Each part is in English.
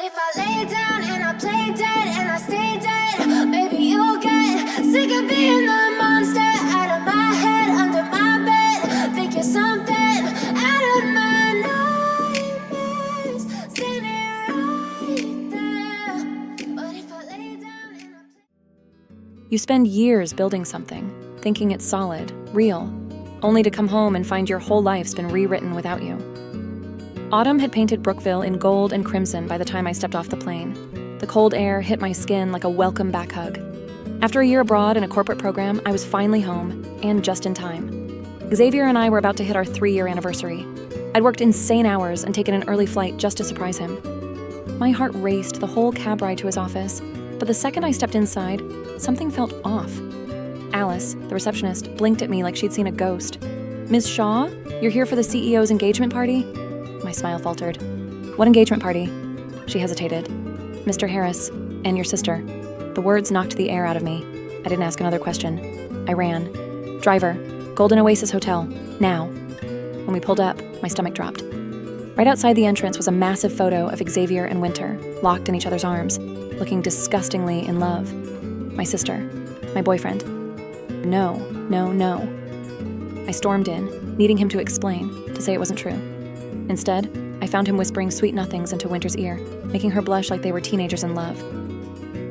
if I lay down and I play dead and I stay dead, maybe you'll get sick of being the monster out of my head, under my bed. Think you're something out of my nightmares, standing right there. But if I lay down and I You spend years building something, thinking it's solid, real, only to come home and find your whole life's been rewritten without you. Autumn had painted Brookville in gold and crimson by the time I stepped off the plane. The cold air hit my skin like a welcome back hug. After a year abroad in a corporate program, I was finally home, and just in time. Xavier and I were about to hit our 3-year anniversary. I'd worked insane hours and taken an early flight just to surprise him. My heart raced the whole cab ride to his office, but the second I stepped inside, something felt off. Alice, the receptionist, blinked at me like she'd seen a ghost. "Ms. Shaw, you're here for the CEO's engagement party?" My smile faltered. "What engagement party?" She hesitated. "Mr. Harris, and your sister." The words knocked the air out of me. I didn't ask another question. I ran. "Driver, Golden Oasis Hotel, now." When we pulled up, my stomach dropped. Right outside the entrance was a massive photo of Xavier and Winter, locked in each other's arms, looking disgustingly in love. My sister, my boyfriend. No, no, no. I stormed in, needing him to explain, to say it wasn't true. Instead, I found him whispering sweet nothings into Winter's ear, making her blush like they were teenagers in love.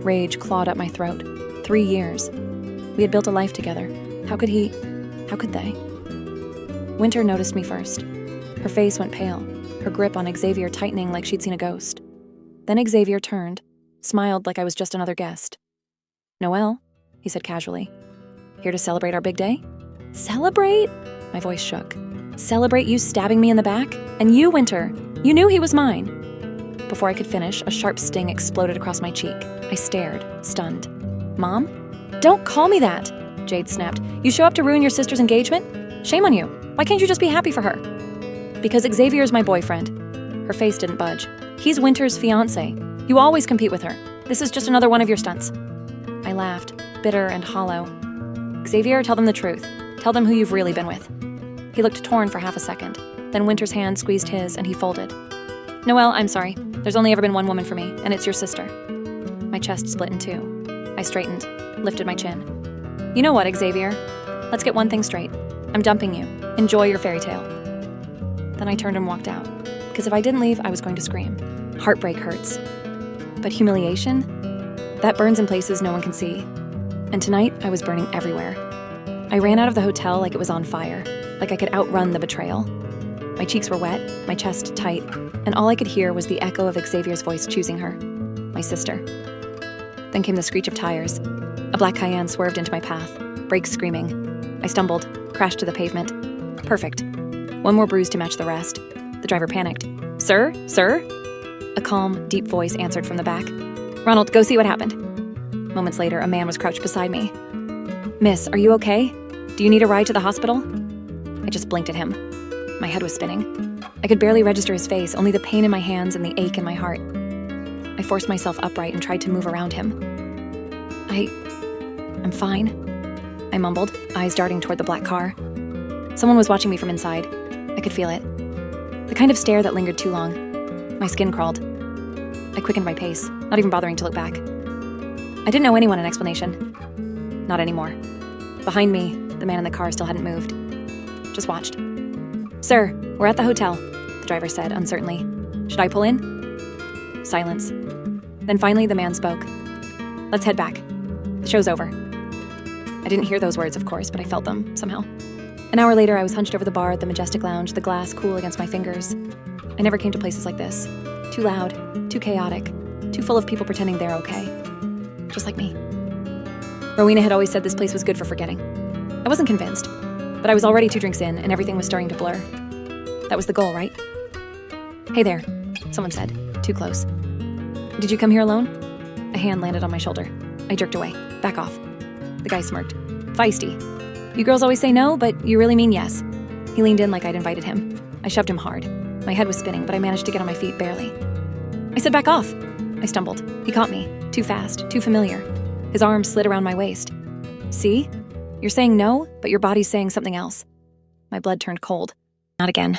Rage clawed up my throat. 3 years. We had built a life together. How could they? Winter noticed me first. Her face went pale, her grip on Xavier tightening like she'd seen a ghost. Then Xavier turned, smiled like I was just another guest. "Noelle," he said casually. "Here to celebrate our big day?" "Celebrate?" My voice shook. "Celebrate you stabbing me in the back? And you, Winter, you knew he was mine." Before I could finish, a sharp sting exploded across my cheek. I stared, stunned. "Mom?" "Don't call me that," Jade snapped. "You show up to ruin your sister's engagement? Shame on you. Why can't you just be happy for her?" "Because Xavier's my boyfriend." Her face didn't budge. "He's Winter's fiancé. You always compete with her. This is just another one of your stunts." I laughed, bitter and hollow. "Xavier, tell them the truth. Tell them who you've really been with." He looked torn for half a second. Then Winter's hand squeezed his and he folded. "Noelle, I'm sorry. There's only ever been one woman for me, and it's your sister." My chest split in two. I straightened, lifted my chin. "You know what, Xavier? Let's get one thing straight. I'm dumping you. Enjoy your fairy tale." Then I turned and walked out, because if I didn't leave, I was going to scream. Heartbreak hurts. But humiliation? That burns in places no one can see. And tonight, I was burning everywhere. I ran out of the hotel like it was on fire, like I could outrun the betrayal. My cheeks were wet, my chest tight, and all I could hear was the echo of Xavier's voice choosing her, my sister. Then came the screech of tires. A black Cayenne swerved into my path, brakes screaming. I stumbled, crashed to the pavement. Perfect. One more bruise to match the rest. The driver panicked. "Sir? Sir?" A calm, deep voice answered from the back. "Ronald, go see what happened." Moments later, a man was crouched beside me. "Miss, are you okay? Do you need a ride to the hospital?" I just blinked at him. My head was spinning. I could barely register his face, only the pain in my hands and the ache in my heart. I forced myself upright and tried to move around him. I'm fine," I mumbled, eyes darting toward the black car. Someone was watching me from inside. I could feel it. The kind of stare that lingered too long. My skin crawled. I quickened my pace, not even bothering to look back. I didn't owe anyone an explanation. Not anymore. Behind me, the man in the car still hadn't moved. Just watched. "Sir, we're at the hotel," the driver said uncertainly. "Should I pull in?" Silence. Then finally the man spoke. "Let's head back. The show's over." I didn't hear those words, of course, but I felt them, somehow. An hour later, I was hunched over the bar at the Majestic Lounge, the glass cool against my fingers. I never came to places like this. Too loud, too chaotic, too full of people pretending they're okay. Just like me. Rowena had always said this place was good for forgetting. I wasn't convinced, but I was already 2 drinks in, and everything was starting to blur. That was the goal, right? "Hey there," someone said, too close. "Did you come here alone?" A hand landed on my shoulder. I jerked away. "Back off." The guy smirked. "Feisty. You girls always say no, but you really mean yes." He leaned in like I'd invited him. I shoved him hard. My head was spinning, but I managed to get on my feet barely. "I said back off." I stumbled. He caught me. Too fast, too familiar. His arm slid around my waist. "See? You're saying no, but your body's saying something else." My blood turned cold. Not again.